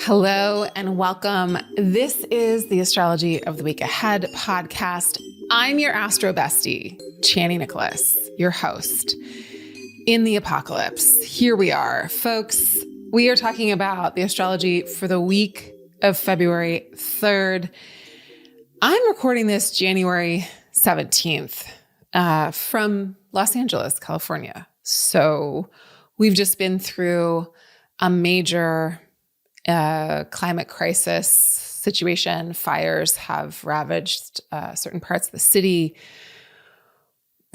Hello and welcome. This is the Astrology of the Week Ahead podcast. I'm your astro bestie, Chani Nicholas, your host. In the apocalypse, here we are, folks. We are talking about the astrology for the week of February 3rd. I'm recording this January 17th from Los Angeles, California. So we've just been through a major climate crisis situation. Fires have ravaged certain parts of the city.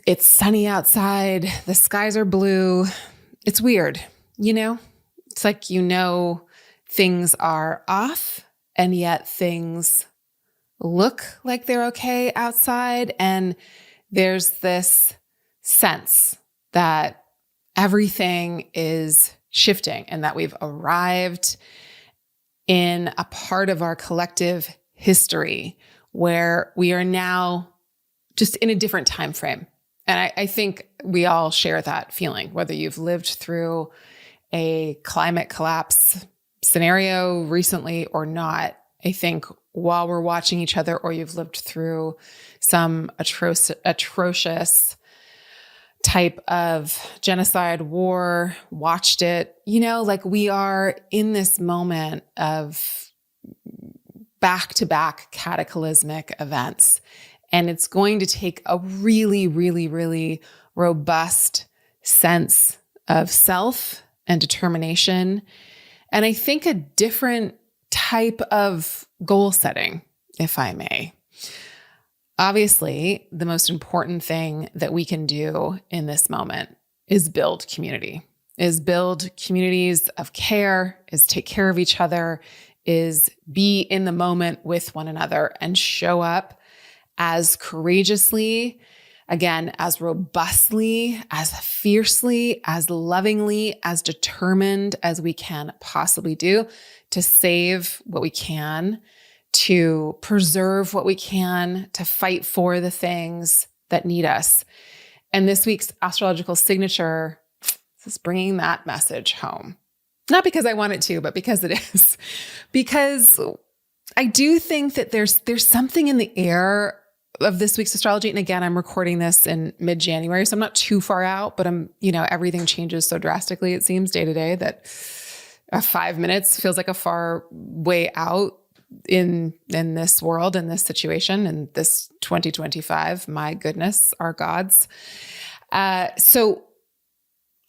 It's sunny outside. The skies are blue. It's weird, you know? It's like, things are off and yet things look like they're okay outside. And there's this sense that everything is shifting and that we've arrived in a part of our collective history where we are now just in a different time frame. And I think we all share that feeling, whether you've lived through a climate collapse scenario recently or not. I think while we're watching each other, or you've lived through some atrocious type of genocide, war, watched it, we are in this moment of back-to-back cataclysmic events. And it's going to take a really, really, really robust sense of self and determination. And I think a different type of goal setting, if I may. Obviously, the most important thing that we can do in this moment is build community, is build communities of care, is take care of each other, is be in the moment with one another and show up as courageously, again, as robustly, as fiercely, as lovingly, as determined as we can possibly do to save what we can, to preserve what we can, to fight for the things that need us. And this week's astrological signature is bringing that message home. Not because I want it to, but because it is. Because I do think that there's something in the air of this week's astrology. And again, I'm recording this in mid-January, so I'm not too far out, but everything changes so drastically, it seems, day to day, that 5 minutes feels like a far way out in this world, in this situation, in this 2025. My goodness, our gods. So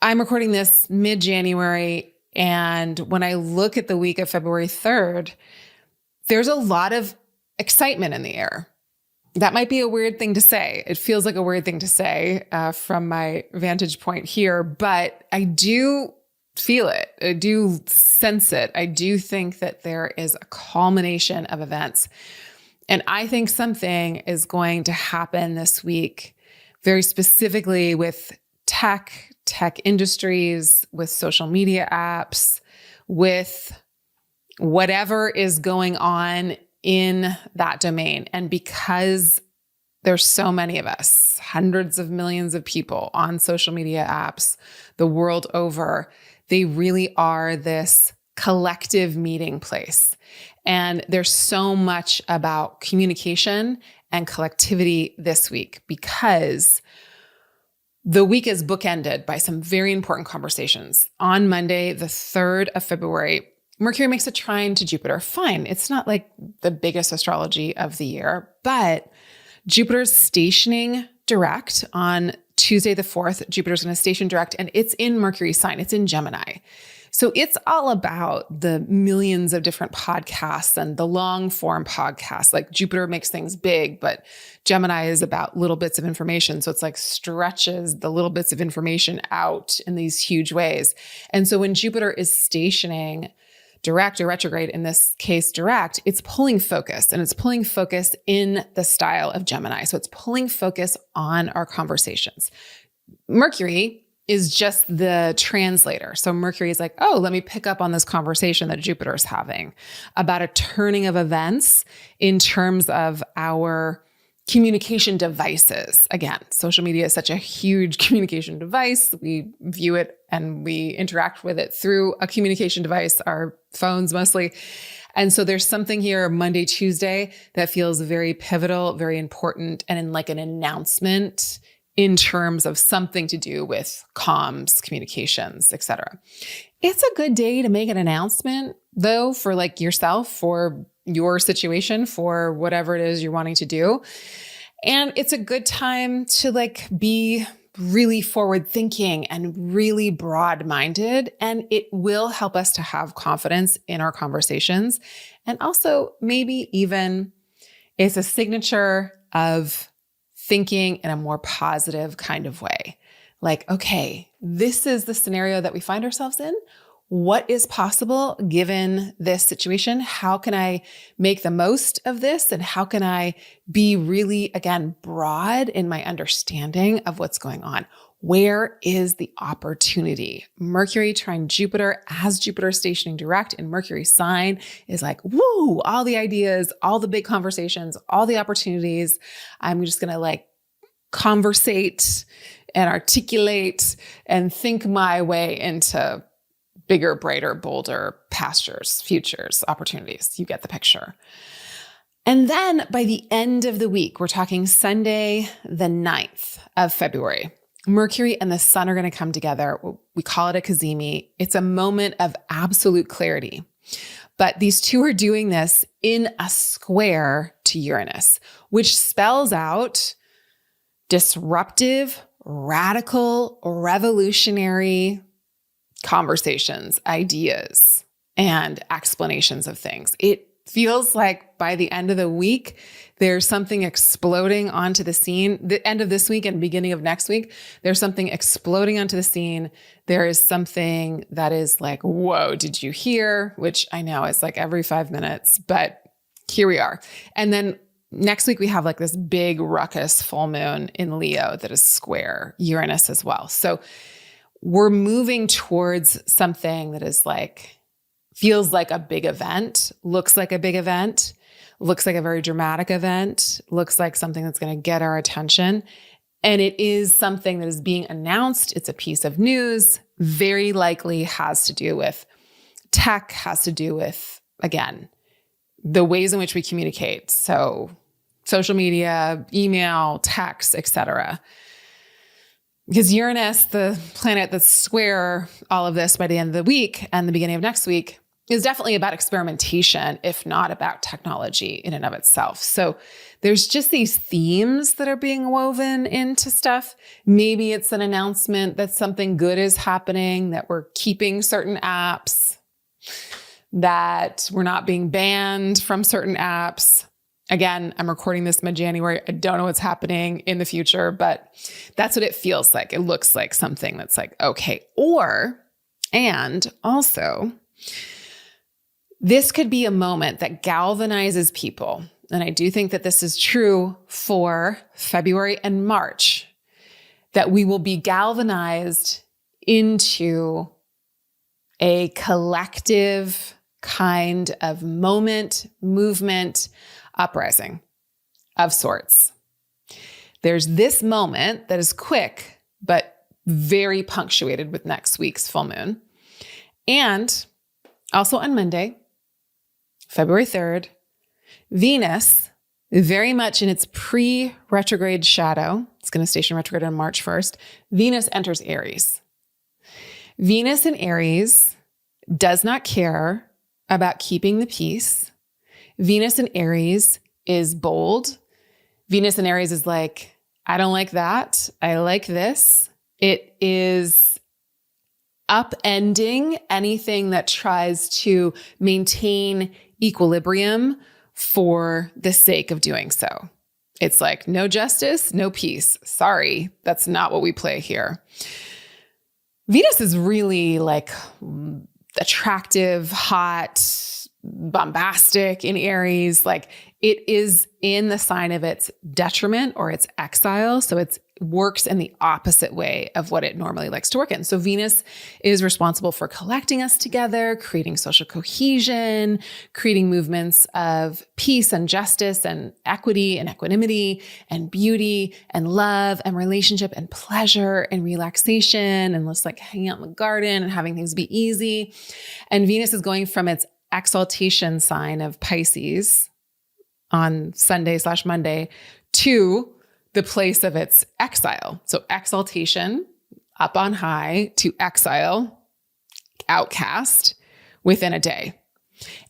I'm recording this mid-January, and when I look at the week of February 3rd, there's a lot of excitement in the air. That might be a weird thing to say. It feels like a weird thing to say from my vantage point here, but I do feel it. I do sense it. I do think that there is a culmination of events. And I think something is going to happen this week, very specifically with tech industries, with social media apps, with whatever is going on in that domain. And because there's so many of us, hundreds of millions of people on social media apps the world over, they really are this collective meeting place. And there's so much about communication and collectivity this week because the week is bookended by some very important conversations. On Monday, the 3rd of February, Mercury makes a trine to Jupiter. Fine. It's not like the biggest astrology of the year, but Jupiter's stationing direct on Tuesday the 4th. Jupiter's going to station direct, and it's in Mercury's sign. It's in Gemini. So it's all about the millions of different podcasts and the long form podcasts. Like Jupiter makes things big, but Gemini is about little bits of information. So it's like stretches the little bits of information out in these huge ways. And so when Jupiter is stationing direct or retrograde, in this case direct, it's pulling focus, and it's pulling focus in the style of Gemini. So it's pulling focus on our conversations. Mercury is just the translator. So Mercury is like, oh, let me pick up on this conversation that Jupiter's having about a turning of events in terms of our communication devices. Again, social media is such a huge communication device. We view it and we interact with it through a communication device, our phones mostly. And so there's something here Monday, Tuesday that feels very pivotal, very important, and in like an announcement in terms of something to do with comms, communications, etc. It's a good day to make an announcement though, for like yourself, for your situation, for whatever it is you're wanting to do. And it's a good time to like be really forward thinking and really broad minded. And it will help us to have confidence in our conversations. And also maybe even it's a signature of thinking in a more positive kind of way. Like, okay, this is the scenario that we find ourselves in. What is possible given this situation? How can I make the most of this? And how can I be really, again, broad in my understanding of what's going on? Where is the opportunity? Mercury trine Jupiter, as Jupiter stationing direct in Mercury sign, is like, woo, all the ideas, all the big conversations, all the opportunities. I'm just going to like conversate and articulate and think my way into bigger, brighter, bolder pastures, futures, opportunities. You get the picture. And then by the end of the week, we're talking Sunday, the 9th of February, Mercury and the sun are going to come together. We call it a cazimi. It's a moment of absolute clarity. But these two are doing this in a square to Uranus, which spells out disruptive, radical, revolutionary conversations, ideas, and explanations of things. It feels like by the end of the week, there's something exploding onto the scene. The end of this week and beginning of next week, there's something exploding onto the scene. There is something that is like, whoa, did you hear? Which I know is like every 5 minutes, but here we are. And then next week, we have like this big ruckus full moon in Leo that is square Uranus as well. So we're moving towards something that is like, feels like a big event, looks like a big event, looks like a very dramatic event, looks like something that's going to get our attention. And it is something that is being announced. It's a piece of news, very likely has to do with tech, has to do with, again, the ways in which we communicate. So social media, email, text, etc. Because Uranus, the planet that's square all of this by the end of the week and the beginning of next week, is definitely about experimentation, if not about technology in and of itself. So there's just these themes that are being woven into stuff. Maybe it's an announcement that something good is happening, that we're keeping certain apps, that we're not being banned from certain apps. Again, I'm recording this mid-January. I don't know what's happening in the future, but that's what it feels like. It looks like something that's like, okay. And also, this could be a moment that galvanizes people. And I do think that this is true for February and March, that we will be galvanized into a collective kind of moment, movement, uprising of sorts. There's this moment that is quick, but very punctuated with next week's full moon. And also on Monday, February 3rd, Venus, very much in its pre-retrograde shadow, it's going to station retrograde on March 1st, Venus enters Aries. Venus in Aries does not care about keeping the peace. Venus in Aries is bold. Venus in Aries is like, I don't like that. I like this. It is upending anything that tries to maintain equilibrium for the sake of doing so. It's like, no justice, no peace. Sorry, that's not what we play here. Venus is really like attractive, hot, bombastic in Aries. Like it is in the sign of its detriment or its exile. So it's works in the opposite way of what it normally likes to work in. So Venus is responsible for collecting us together, creating social cohesion, creating movements of peace and justice and equity and equanimity and beauty and love and relationship and pleasure and relaxation and just like hanging out in the garden and having things be easy. And Venus is going from its exaltation sign of Pisces on Sunday/Monday to the place of its exile. So exaltation, up on high, to exile, outcast, within a day.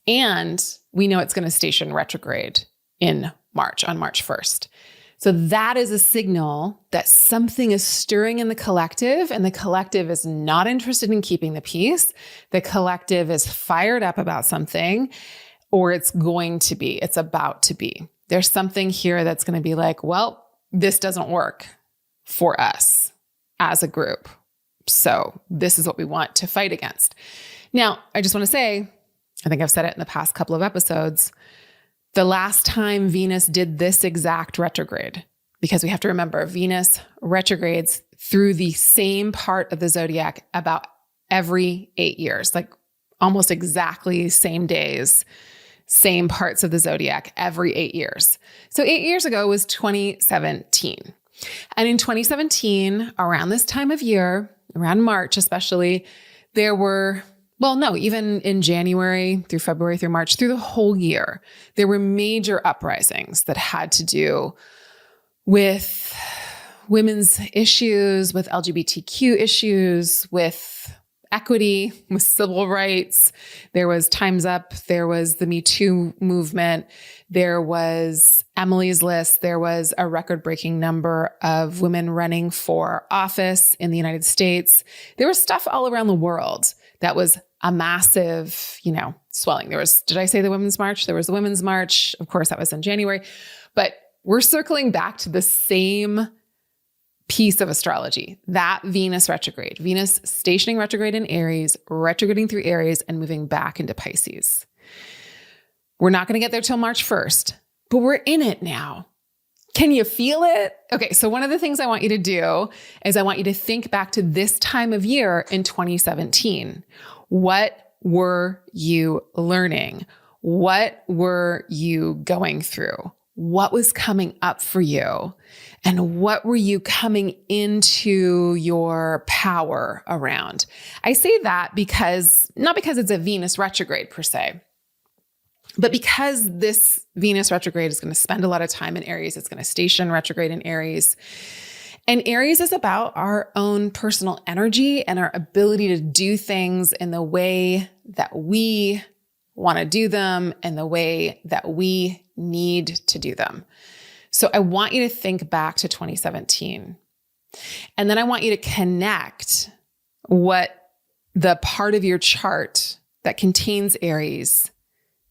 And we know it's going to station retrograde in March, on March 1st. So that is a signal that something is stirring in the collective, and the collective is not interested in keeping the peace. The collective is fired up about something, or it's about to be. There's something here that's going to be like, well, this doesn't work for us as a group. So this is what we want to fight against. Now, I just want to say, I think I've said it in the past couple of episodes, the last time Venus did this exact retrograde, because we have to remember Venus retrogrades through the same part of the zodiac about every 8 years, like almost exactly same days, same parts of the zodiac every 8 years. So 8 years ago was 2017. And in 2017, around this time of year, around March especially, there were, even in January through February through March, through the whole year, there were major uprisings that had to do with women's issues, with LGBTQ issues, with equity, with civil rights. There was Time's Up. There was the Me Too movement. There was Emily's List. There was a record-breaking number of women running for office in the United States. There was stuff all around the world that was a massive, swelling. Did I say the Women's March? There was the Women's March. Of course, that was in January. But we're circling back to the same piece of astrology, that Venus retrograde, Venus stationing retrograde in Aries, retrograding through Aries and moving back into Pisces. We're not going to get there till March 1st, but we're in it now. Can you feel it? Okay. So one of the things I want you to do is I want you to think back to this time of year in 2017. What were you learning? What were you going through? What was coming up for you? And what were you coming into your power around? I say that not because it's a Venus retrograde per se, but because this Venus retrograde is going to spend a lot of time in Aries. It's going to station retrograde in Aries. And Aries is about our own personal energy and our ability to do things in the way that we want to do them and the way that we need to do them. So I want you to think back to 2017. And then I want you to connect what the part of your chart that contains Aries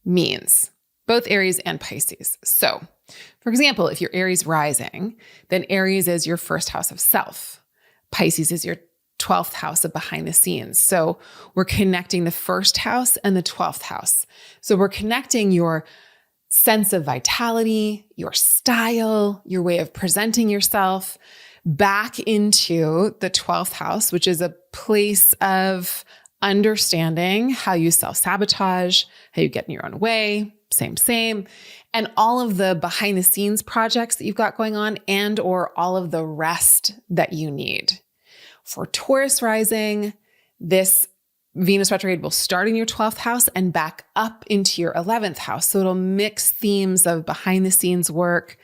means, both Aries and Pisces. So, for example, if you're Aries rising, then Aries is your first house of self. Pisces is your 12th house of behind the scenes. So we're connecting the first house and the 12th house. So we're connecting your sense of vitality, your style, your way of presenting yourself back into the 12th house, which is a place of understanding how you self-sabotage, how you get in your own way, same, and all of the behind the scenes projects that you've got going on and or all of the rest that you need. For Taurus rising, this Venus retrograde will start in your 12th house and back up into your 11th house. So it'll mix themes of behind the scenes work,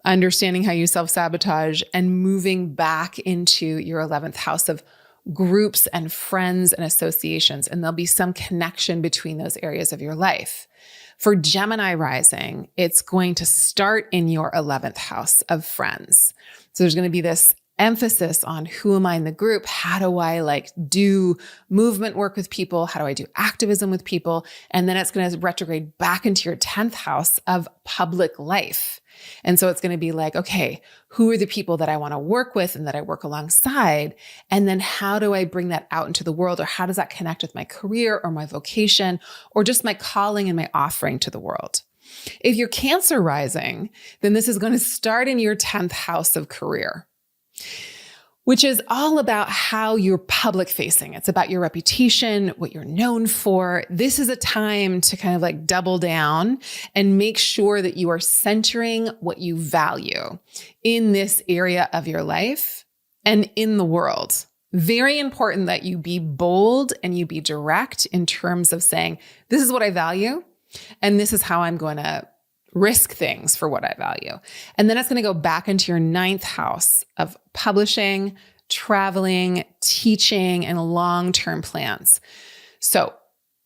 understanding how you self-sabotage, and moving back into your 11th house of groups and friends and associations. And there'll be some connection between those areas of your life. For Gemini rising, it's going to start in your 11th house of friends. So there's going to be this emphasis on who am I in the group? How do I do movement work with people? How do I do activism with people? And then it's going to retrograde back into your 10th house of public life. And so it's going to be okay, who are the people that I want to work with and that I work alongside? And then how do I bring that out into the world? Or how does that connect with my career or my vocation or just my calling and my offering to the world? If you're Cancer rising, then this is going to start in your 10th house of career. which is all about how you're public facing. It's about your reputation, what you're known for. This is a time to kind of like double down and make sure that you are centering what you value in this area of your life and in the world. Very important that you be bold and you be direct in terms of saying, this is what I value, and this is how I'm going to risk things for what I value. And then it's going to go back into your 9th house of publishing, traveling, teaching, and long-term plans. So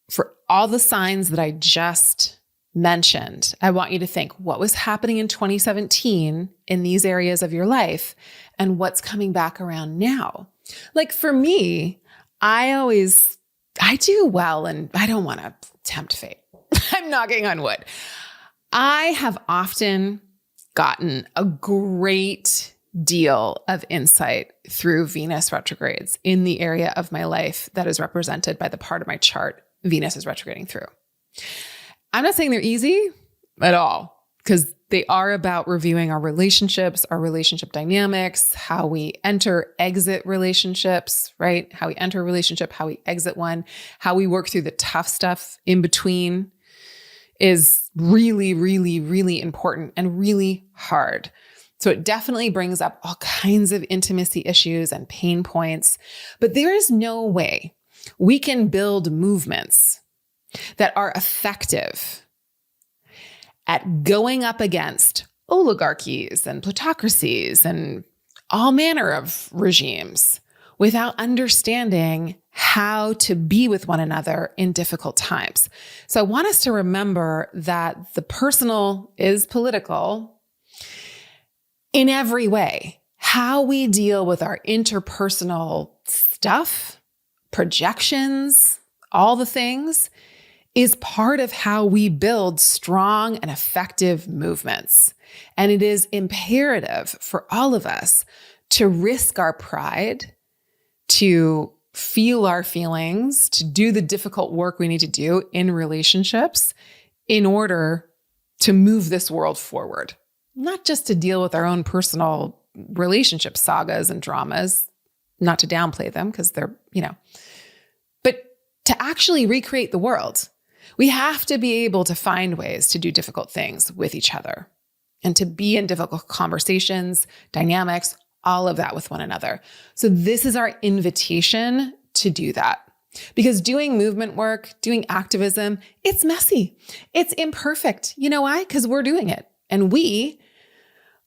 for all the signs that I just mentioned, I want you to think what was happening in 2017 in these areas of your life and what's coming back around now. Like for me, I do well, and I don't want to tempt fate. I'm knocking on wood. I have often gotten a great deal of insight through Venus retrogrades in the area of my life that is represented by the part of my chart Venus is retrograding through. I'm not saying they're easy at all, because they are about reviewing our relationships, our relationship dynamics, how we enter, exit relationships, right? How we enter a relationship, how we exit one, how we work through the tough stuff in between is really, really, really important and really hard. So it definitely brings up all kinds of intimacy issues and pain points, but there is no way we can build movements that are effective at going up against oligarchies and plutocracies and all manner of regimes without understanding how to be with one another in difficult times. So I want us to remember that the personal is political in every way. How we deal with our interpersonal stuff, projections, all the things, is part of how we build strong and effective movements. And it is imperative for all of us to risk our pride, to feel our feelings, to do the difficult work we need to do in relationships in order to move this world forward. Not just to deal with our own personal relationship sagas and dramas, not to downplay them because they're, but to actually recreate the world. We have to be able to find ways to do difficult things with each other and to be in difficult conversations, dynamics, all of that with one another. So this is our invitation to do that. Because doing movement work, doing activism, it's messy. It's imperfect. You know why? Because we're doing it. And we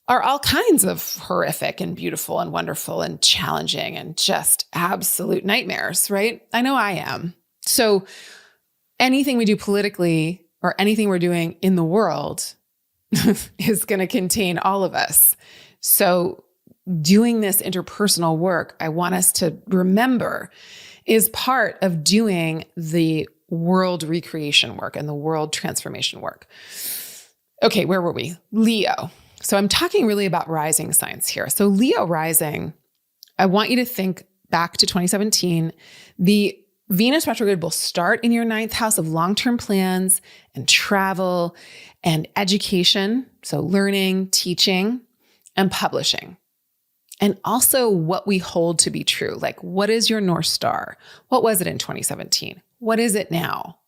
are all kinds of horrific and beautiful and wonderful and challenging and just absolute nightmares, right? I know I am. So anything we do politically or anything we're doing in the world is going to contain all of us. So doing this interpersonal work, I want us to remember, is part of doing the world recreation work and the world transformation work. Okay, where were we? Leo. So I'm talking really about rising signs here. So Leo rising, I want you to think back to 2017. The Venus retrograde will start in your 9th house of long-term plans and travel and education. So learning, teaching, and publishing. And also what we hold to be true. Like, what is your North Star? What was it in 2017? What is it now?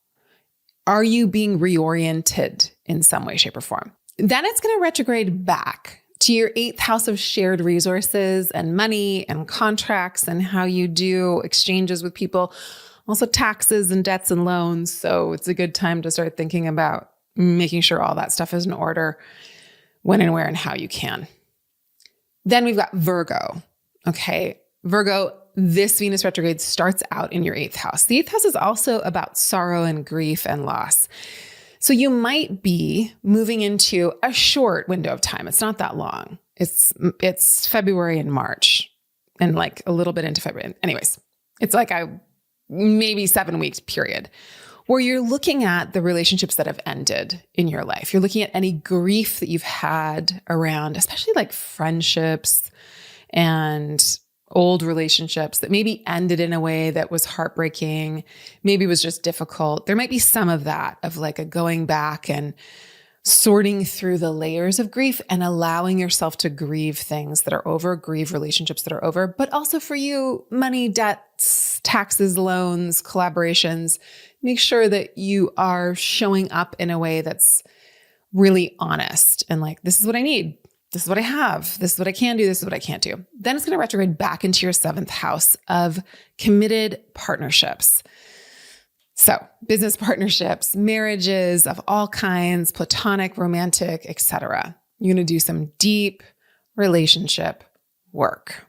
Are you being reoriented in some way, shape, or form? Then it's going to retrograde back to your 8th house of shared resources and money and contracts and how you do exchanges with people. Also taxes and debts and loans. So it's a good time to start thinking about making sure all that stuff is in order when and where and how you can. Then we've got Virgo. Okay. Virgo, this Venus retrograde starts out in your 8th house. The 8th house is also about sorrow and grief and loss. So you might be moving into a short window of time. It's not that long. It's February and March and like a little bit into February. Anyways, it's like a maybe 7-week period where you're looking at the relationships that have ended in your life. You're looking at any grief that you've had around, especially like friendships and old relationships that maybe ended in a way that was heartbreaking, maybe was just difficult. There might be some of that, of like a going back and sorting through the layers of grief and allowing yourself to grieve things that are over, grieve relationships that are over, but also for you, money, debts, taxes, loans, collaborations. Make sure that you are showing up in a way that's really honest and like, this is what I need. This is what I have. This is what I can do. This is what I can't do. Then it's going to retrograde back into your 7th house of committed partnerships. So business partnerships, marriages of all kinds, platonic, romantic, etc. You're going to do some deep relationship work.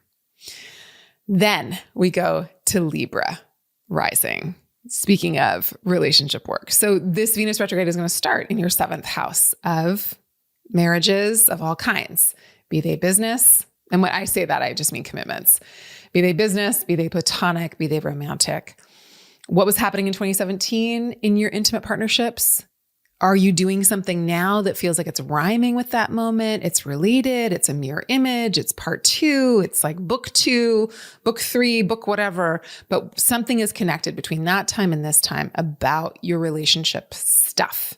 Then we go to Libra rising. Speaking of relationship work. So this Venus retrograde is going to start in your 7th house of marriages of all kinds, be they business. And when I say that, I just mean commitments. Be they business, be they platonic, be they romantic. What was happening in 2017 in your intimate partnerships? Are you doing something now that feels like it's rhyming with that moment? It's related. It's a mirror image. It's part 2. It's like book 2, book 3, book whatever. But something is connected between that time and this time about your relationship stuff,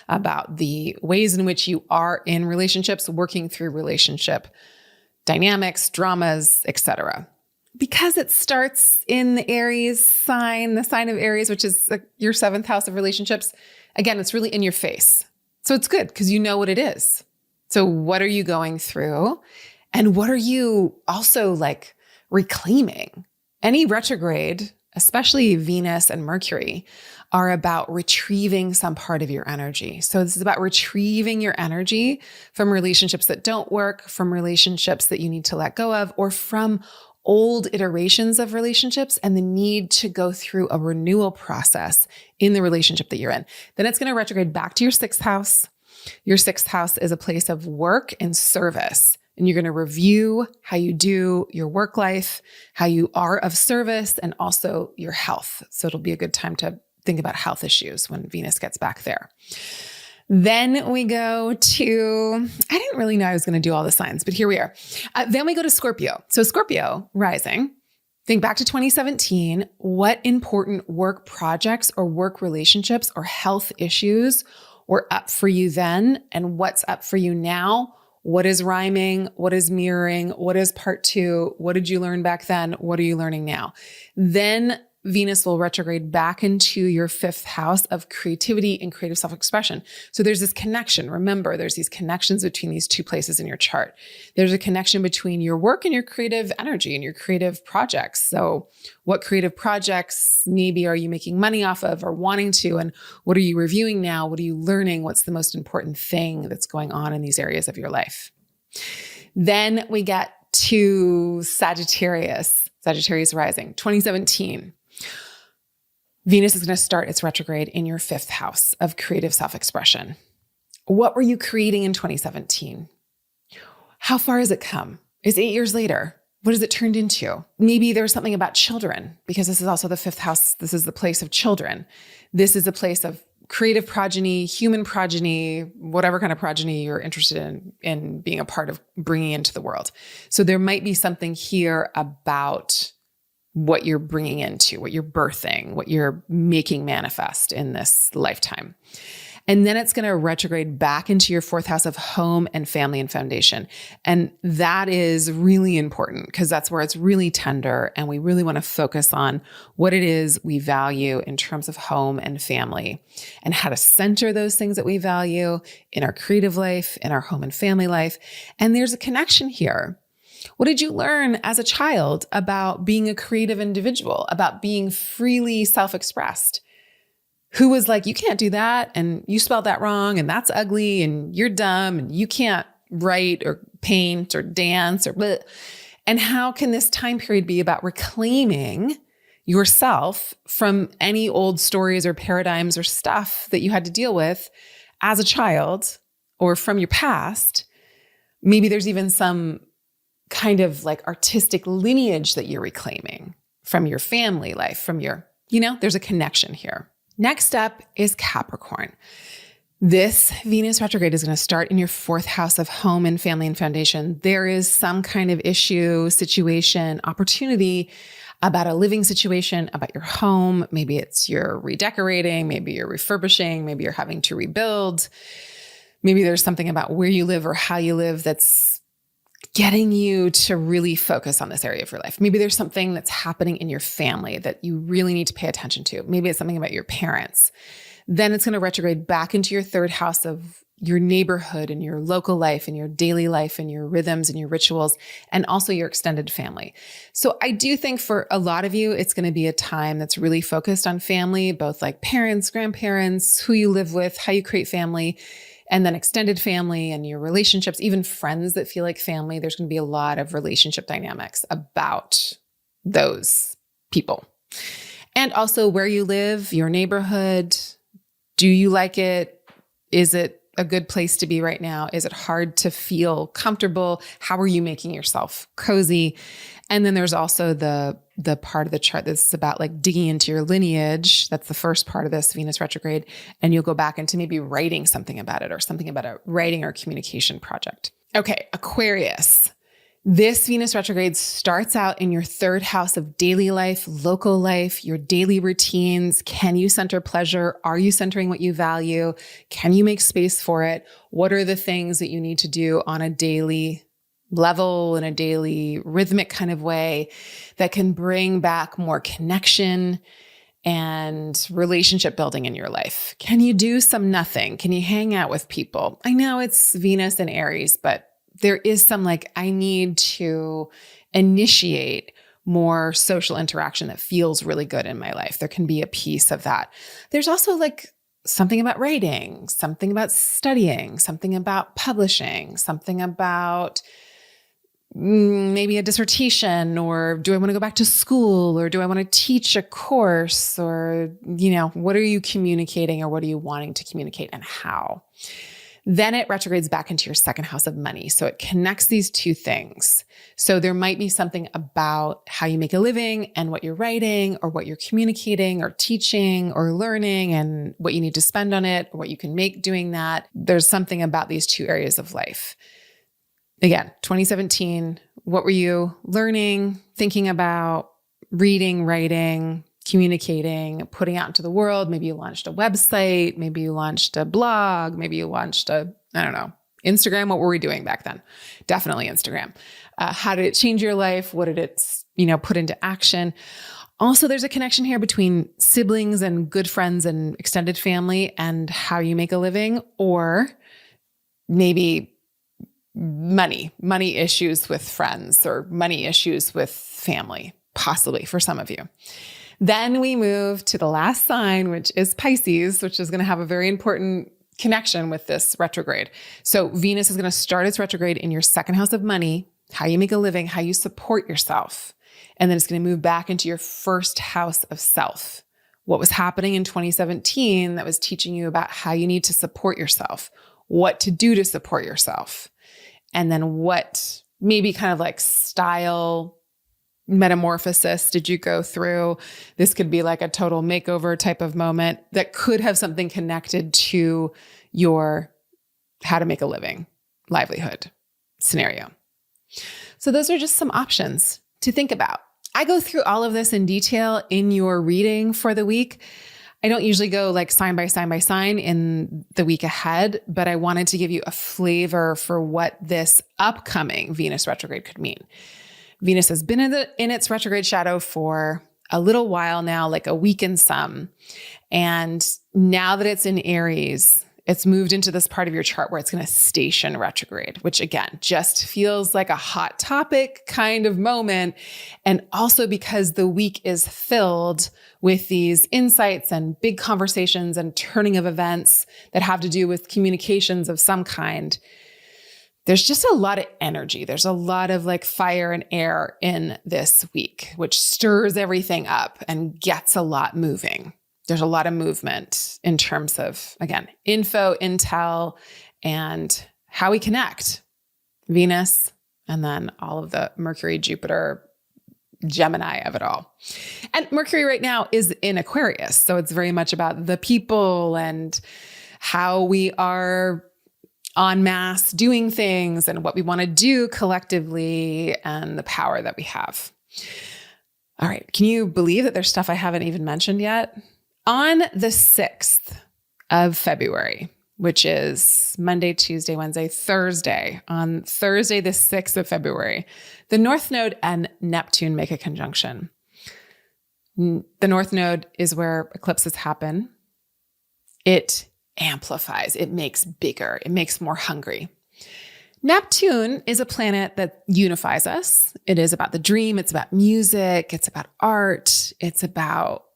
about the ways in which you are in relationships, working through relationship dynamics, dramas, etc. Because it starts in the Aries sign, the sign of Aries, which is your 7th house of relationships. Again, it's really in your face. So it's good because you know what it is. So what are you going through? And what are you also like reclaiming? Any retrograde, especially Venus and Mercury, are about retrieving some part of your energy. So this is about retrieving your energy from relationships that don't work, from relationships that you need to let go of, or from old iterations of relationships and the need to go through a renewal process in the relationship that you're in. Then it's going to retrograde back to your 6th house. Your 6th house is a place of work and service. And you're going to review how you do your work life, how you are of service, and also your health. So it'll be a good time to think about health issues when Venus gets back there. Then we go to, I didn't really know I was going to do all the signs, but here we are. Then we go to Scorpio. So Scorpio rising, think back to 2017. What important work projects or work relationships or health issues were up for you then? And what's up for you now? What is rhyming? What is mirroring? What is part 2? What did you learn back then? What are you learning now? Then Venus will retrograde back into your 5th house of creativity and creative self-expression. So there's this connection. Remember, there's these connections between these 2 places in your chart. There's a connection between your work and your creative energy and your creative projects. So what creative projects maybe are you making money off of or wanting to? And what are you reviewing now? What are you learning? What's the most important thing that's going on in these areas of your life? Then we get to Sagittarius rising, 2017. Venus is going to start its retrograde in your 5th house of creative self-expression. What were you creating in 2017? How far has it come? Is 8 years later? What has it turned into? Maybe there was something about children, because this is also the 5th house. This is the place of children. This is a place of creative progeny, human progeny, whatever kind of progeny you're interested in being a part of bringing into the world. So there might be something here about what you're bringing into, what you're birthing, what you're making manifest in this lifetime. And then it's going to retrograde back into your 4th house of home and family and foundation. And that is really important because that's where it's really tender. And we really want to focus on what it is we value in terms of home and family and how to center those things that we value in our creative life, in our home and family life. And there's a connection here. What did you learn as a child about being a creative individual, about being freely self-expressed? Who was like, you can't do that, and you spelled that wrong, and that's ugly, and you're dumb, and you can't write or paint or dance or blah. And how can this time period be about reclaiming yourself from any old stories or paradigms or stuff that you had to deal with as a child or from your past? Maybe there's even some kind of like artistic lineage that you're reclaiming from your family life, from your, there's a connection here. Next up is Capricorn. This Venus retrograde is going to start in your 4th house of home and family and foundation. There is some kind of issue, situation, opportunity about a living situation, about your home. Maybe it's you're redecorating, maybe you're refurbishing, maybe you're having to rebuild. Maybe there's something about where you live or how you live that's getting you to really focus on this area of your life. Maybe there's something that's happening in your family that you really need to pay attention to. Maybe it's something about your parents. Then it's going to retrograde back into your third house of your neighborhood and your local life and your daily life and your rhythms and your rituals, and also your extended family. So I do think for a lot of you, it's going to be a time that's really focused on family, both like parents, grandparents, who you live with, how you create family, and then extended family and your relationships, even friends that feel like family. There's going to be a lot of relationship dynamics about those people. And also where you live, your neighborhood. Do you like it? Is it a good place to be right now? Is it hard to feel comfortable? How are you making yourself cozy? And then there's also the part of the chart that's about like digging into your lineage. That's the first part of this Venus retrograde. And you'll go back into maybe writing something about it or something about a writing or communication project. Okay, Aquarius. This Venus retrograde starts out in your third house of daily life, local life, your daily routines. Can you center pleasure? Are you centering what you value? Can you make space for it? What are the things that you need to do on a daily level, in a daily rhythmic kind of way that can bring back more connection and relationship building in your life? Can you do some nothing? Can you hang out with people? I know it's Venus and Aries, but there is some like, I need to initiate more social interaction that feels really good in my life. There can be a piece of that. There's also like something about writing, something about studying, something about publishing, something about maybe a dissertation, or do I want to go back to school, or do I want to teach a course, or, what are you communicating, or what are you wanting to communicate and how? Then it retrogrades back into your second house of money. So it connects these two things. So there might be something about how you make a living and what you're writing or what you're communicating or teaching or learning and what you need to spend on it or what you can make doing that. There's something about these two areas of life. Again, 2017, what were you learning, thinking about, reading, writing, communicating, putting out into the world? Maybe you launched a website, maybe you launched a blog, maybe you launched Instagram. What were we doing back then? Definitely Instagram. How did it change your life? What did it, put into action? Also, there's a connection here between siblings and good friends and extended family and how you make a living, or maybe money issues with friends or money issues with family, possibly for some of you. Then we move to the last sign, which is Pisces, which is going to have a very important connection with this retrograde. So Venus is going to start its retrograde in your second house of money, how you make a living, how you support yourself. And then it's going to move back into your first house of self. What was happening in 2017 that was teaching you about how you need to support yourself, what to do to support yourself, and then what maybe kind of like style metamorphosis did you go through? This could be like a total makeover type of moment that could have something connected to your how to make a living, livelihood scenario. So those are just some options to think about. I go through all of this in detail in your reading for the week. I don't usually go like sign by sign in the week ahead, but I wanted to give you a flavor for what this upcoming Venus retrograde could mean. Venus has been in its retrograde shadow for a little while now, like a week and some. And now that it's in Aries, it's moved into this part of your chart where it's going to station retrograde, which again, just feels like a hot topic kind of moment. And also because the week is filled with these insights and big conversations and turning of events that have to do with communications of some kind. There's just a lot of energy. There's a lot of like fire and air in this week, which stirs everything up and gets a lot moving. There's a lot of movement in terms of, again, info, intel, and how we connect. Venus, and then all of the Mercury, Jupiter, Gemini of it all. And Mercury right now is in Aquarius. So it's very much about the people and how we are en masse doing things and what we want to do collectively and the power that we have. All right. Can you believe that there's stuff I haven't even mentioned yet? On the 6th of February, which is Monday, Tuesday, Wednesday, Thursday. On Thursday, the 6th of February, the North Node and Neptune make a conjunction. The North Node is where eclipses happen. It amplifies, it makes bigger, it makes more hungry. Neptune is a planet that unifies us. It is about the dream. It's about music. It's about art. It's about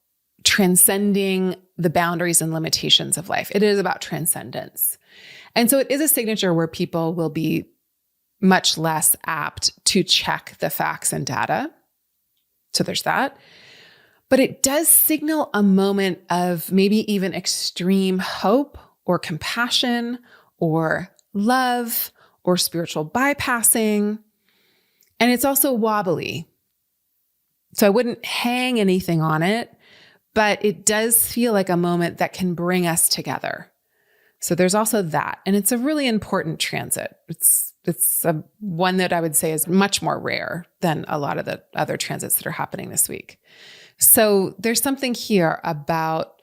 transcending the boundaries and limitations of life. It is about transcendence. And so it is a signature where people will be much less apt to check the facts and data. So there's that. But it does signal a moment of maybe even extreme hope or compassion or love or spiritual bypassing. And it's also wobbly. So I wouldn't hang anything on it, but it does feel like a moment that can bring us together. So there's also that. And it's a really important transit. It's one that I would say is much more rare than a lot of the other transits that are happening this week. So there's something here about,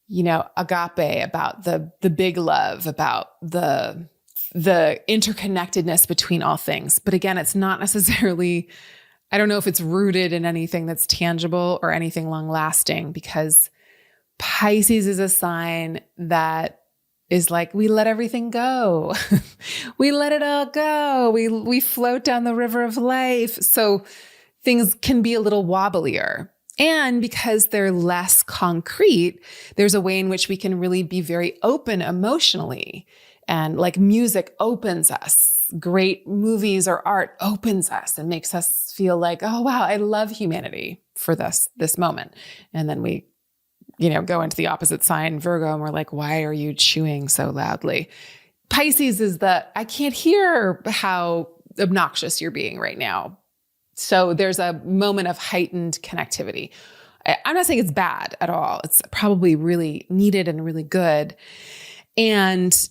agape, about the big love, about the interconnectedness between all things. But again, it's not necessarily, I don't know if it's rooted in anything that's tangible or anything long lasting, because Pisces is a sign that is like, we let everything go. We let it all go. We float down the river of life. So things can be a little wobblier. And because they're less concrete, there's a way in which we can really be very open emotionally. And like music opens us, great movies or art opens us and makes us feel like, oh, wow, I love humanity for this moment. And then we, go into the opposite sign, Virgo, and we're like, why are you chewing so loudly? Pisces is I can't hear how obnoxious you're being right now. So there's a moment of heightened connectivity. I'm not saying it's bad at all. It's probably really needed and really good. And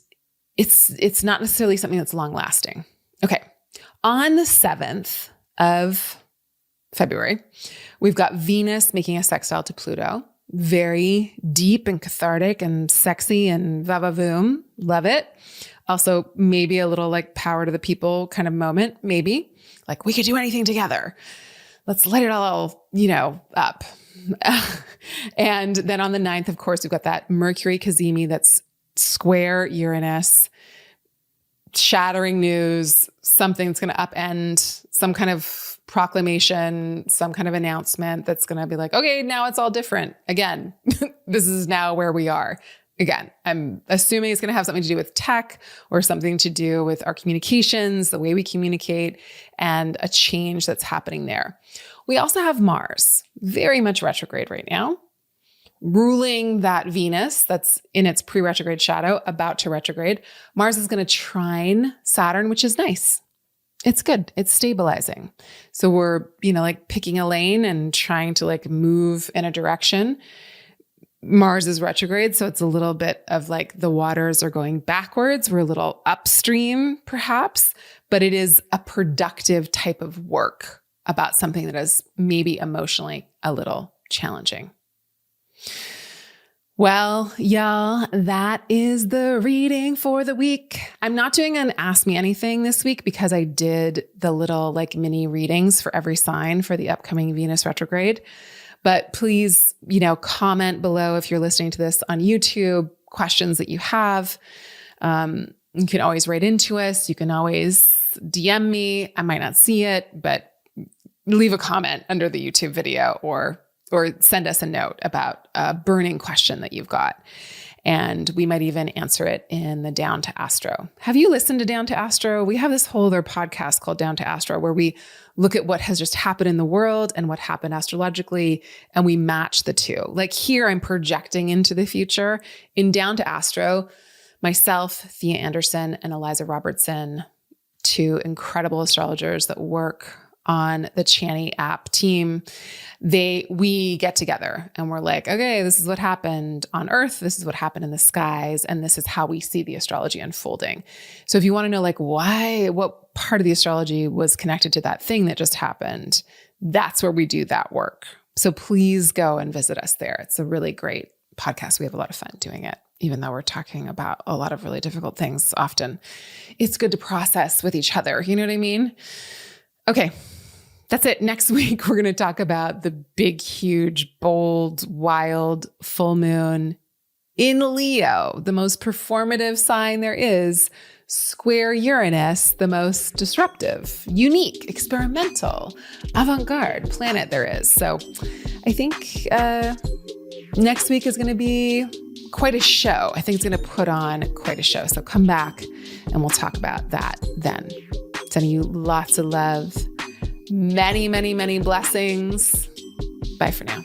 it's not necessarily something that's long lasting. Okay. On the 7th of February, we've got Venus making a sextile to Pluto. Very deep and cathartic and sexy and va-va-voom. Love it. Also, maybe a little like power to the people kind of moment, maybe. Like, we could do anything together. Let's light it all, up. And then on the 9th, of course, we've got that Mercury cazimi that's square Uranus, shattering news, something that's going to upend some kind of proclamation, some kind of announcement that's going to be like, okay, now it's all different. Again, this is now where we are. Again, I'm assuming it's going to have something to do with tech or something to do with our communications, the way we communicate, and a change that's happening there. We also have Mars, very much retrograde right now, ruling that Venus that's in its pre-retrograde shadow, about to retrograde. Mars is going to trine Saturn, which is nice. It's good. It's stabilizing. So we're, like picking a lane and trying to like move in a direction. Mars is retrograde, so it's a little bit of like the waters are going backwards. We're a little upstream, perhaps, but it is a productive type of work about something that is maybe emotionally a little challenging. Well, y'all, that is the reading for the week. I'm not doing an Ask Me Anything this week because I did the little like mini readings for every sign for the upcoming Venus retrograde. But please, comment below if you're listening to this on YouTube, questions that you have. You can always write into us. You can always DM me. I might not see it, but leave a comment under the YouTube video or send us a note about a burning question that you've got. And we might even answer it in the Down to Astro. Have you listened to Down to Astro? We have this whole other podcast called Down to Astro where we look at what has just happened in the world and what happened astrologically, and we match the two. Like here, I'm projecting into the future. In Down to Astro, myself, Thea Anderson, and Eliza Robertson, two incredible astrologers that work on the Chani app team, we get together and we're like, okay, this is what happened on Earth. This is what happened in the skies. And this is how we see the astrology unfolding. So if you want to know like what part of the astrology was connected to that thing that just happened, that's where we do that work. So please go and visit us there. It's a really great podcast. We have a lot of fun doing it. even though we're talking about a lot of really difficult things often, it's good to process with each other. You know what I mean? Okay. That's it. Next week, we're going to talk about the big, huge, bold, wild full moon in Leo, the most performative sign there is, square Uranus, the most disruptive, unique, experimental, avant-garde planet there is. So I think next week is going to be quite a show. I think it's going to put on quite a show. So come back and we'll talk about that then. Sending you lots of love. Many, many, many blessings. Bye for now.